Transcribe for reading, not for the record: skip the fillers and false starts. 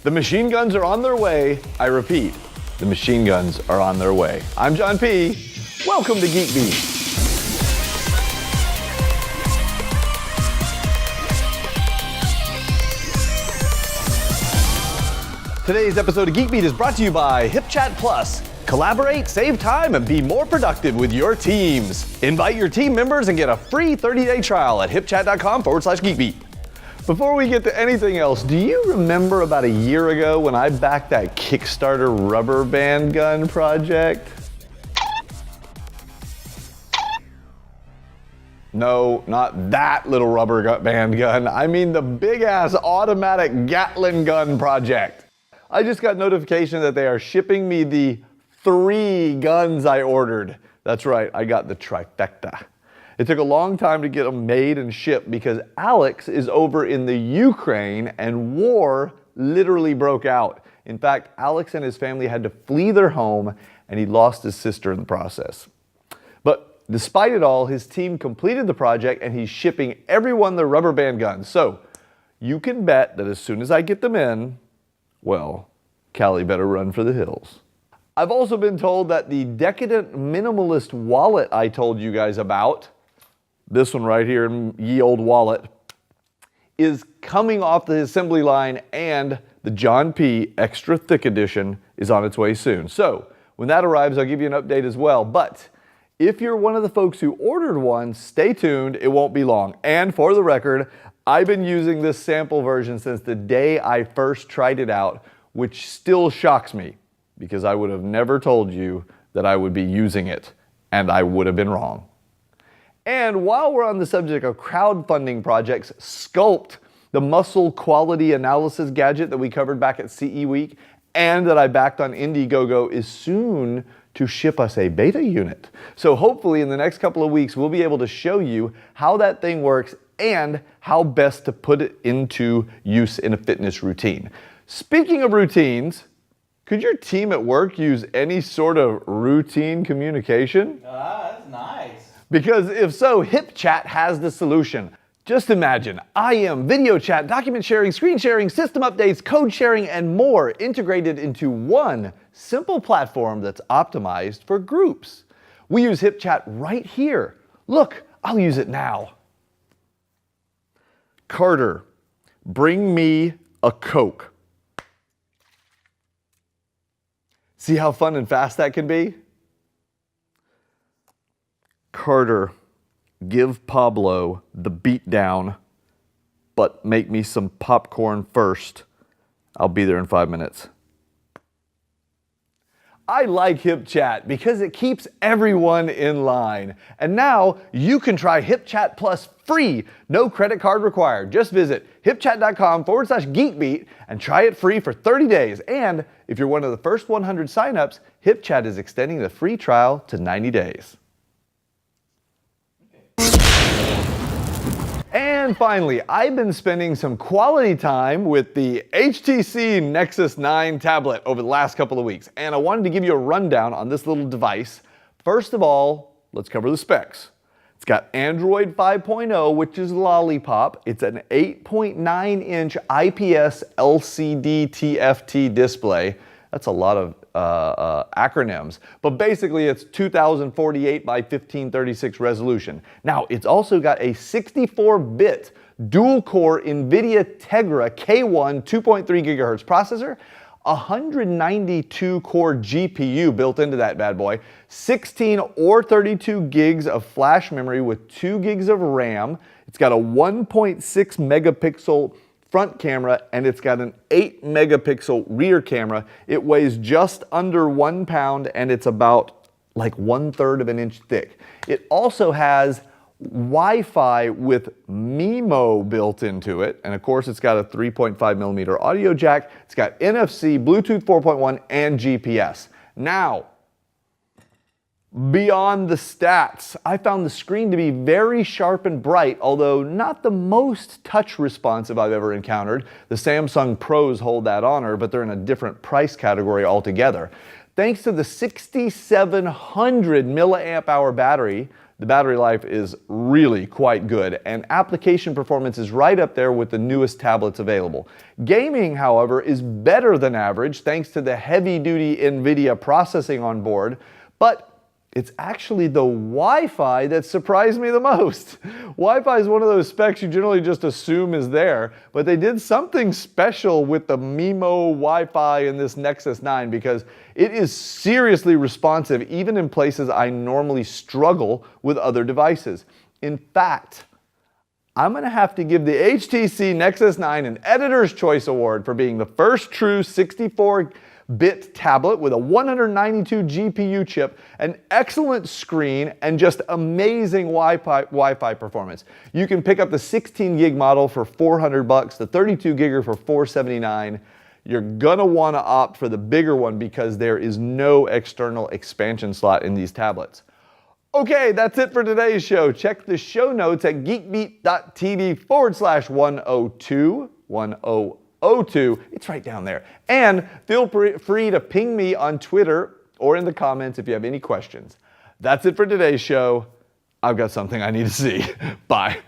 The machine guns are on their way. I repeat, the machine guns are on their way. I'm John P. Welcome to Geek Beat. Today's episode of Geek Beat is brought to you by HipChat Plus. Collaborate, save time, and be more productive with your teams. Invite your team members and get a free 30-day trial at hipchat.com/geekbeat. Before we get to anything else, do you remember about a year ago when I backed that Kickstarter rubber band gun project? No, not that little rubber band gun. I mean the big-ass automatic Gatling gun project. I just got notification that they are shipping me the 3 guns I ordered. That's right, I got the trifecta. It took a long time to get them made and shipped because Alex is over in the Ukraine and war literally broke out. In fact, Alex and his family had to flee their home and he lost his sister in the process. But despite it all, his team completed the project and he's shipping everyone their rubber band guns. So you can bet that as soon as I get them in, well, Callie better run for the hills. I've also been told that the decadent minimalist wallet I told you guys about, this one right here, ye old wallet, is coming off the assembly line and the John P. Extra Thick Edition is on its way soon. So when that arrives, I'll give you an update as well. But if you're one of the folks who ordered one, stay tuned, it won't be long. And for the record, I've been using this sample version since the day I first tried it out, which still shocks me because I would have never told you that I would be using it, and I would have been wrong. And while we're on the subject of crowdfunding projects, Sculpt, the muscle quality analysis gadget that we covered back at CE Week and that I backed on Indiegogo, is soon to ship us a beta unit. So hopefully in the next couple of weeks, we'll be able to show you how that thing works and how best to put it into use in a fitness routine. Speaking of routines, could your team at work use any sort of routine communication? That's nice. Because if so, HipChat has the solution. Just imagine, IM, video chat, document sharing, screen sharing, system updates, code sharing, and more integrated into one simple platform that's optimized for groups. We use HipChat right here. Look, I'll use it now. Carter, bring me a Coke. See how fun and fast that can be? Carter, give Pablo the beat down, but make me some popcorn first. I'll be there in 5 minutes. I like HipChat because it keeps everyone in line. And now you can try HipChat Plus free. No credit card required. Just visit hipchat.com/geekbeat and try it free for 30 days. And if you're one of the first 100 signups, HipChat is extending the free trial to 90 days. And finally, I've been spending some quality time with the HTC Nexus 9 tablet over the last couple of weeks, and I wanted to give you a rundown on this little device. First of all, let's cover the specs. It's got Android 5.0, which is Lollipop. It's an 8.9-inch IPS LCD TFT display. That's a lot of acronyms, but basically it's 2048 by 1536 resolution. Now, it's also got a 64-bit dual-core NVIDIA Tegra K1 2.3 gigahertz processor, 192-core GPU built into that bad boy, 16 or 32 gigs of flash memory with 2 gigs of RAM. It's got a 1.6 megapixel front camera, and it's got an 8 megapixel rear camera. It weighs just under 1 pound, and it's about like 1/3 of an inch thick. It also has Wi-Fi with MIMO built into it, and of course it's got a 3.5 millimeter audio jack. It's got NFC, Bluetooth 4.1, and GPS. Now, beyond the stats, I found the screen to be very sharp and bright, although not the most touch responsive I've ever encountered. The Samsung Pros hold that honor, but they're in a different price category altogether. Thanks to the 6,700 milliamp hour battery, the battery life is really quite good, and application performance is right up there with the newest tablets available. Gaming, however, is better than average thanks to the heavy-duty NVIDIA processing on board, but it's actually the Wi-Fi that surprised me the most. Wi-Fi is one of those specs you generally just assume is there, but they did something special with the MIMO Wi-Fi in this Nexus 9 because it is seriously responsive even in places I normally struggle with other devices. In fact, I'm going to have to give the HTC Nexus 9 an Editor's Choice Award for being the first true 64-bit tablet with a 192 GPU chip, an excellent screen, and just amazing Wi-Fi performance. You can pick up the 16 gig model for $400, the 32 gigger for $479. You're gonna wanna opt for the bigger one because there is no external expansion slot in these tablets. Okay, that's it for today's show. Check the show notes at geekbeat.tv/102. It's right down there. And feel free to ping me on Twitter or in the comments if you have any questions. That's it for today's show. I've got something I need to see. Bye.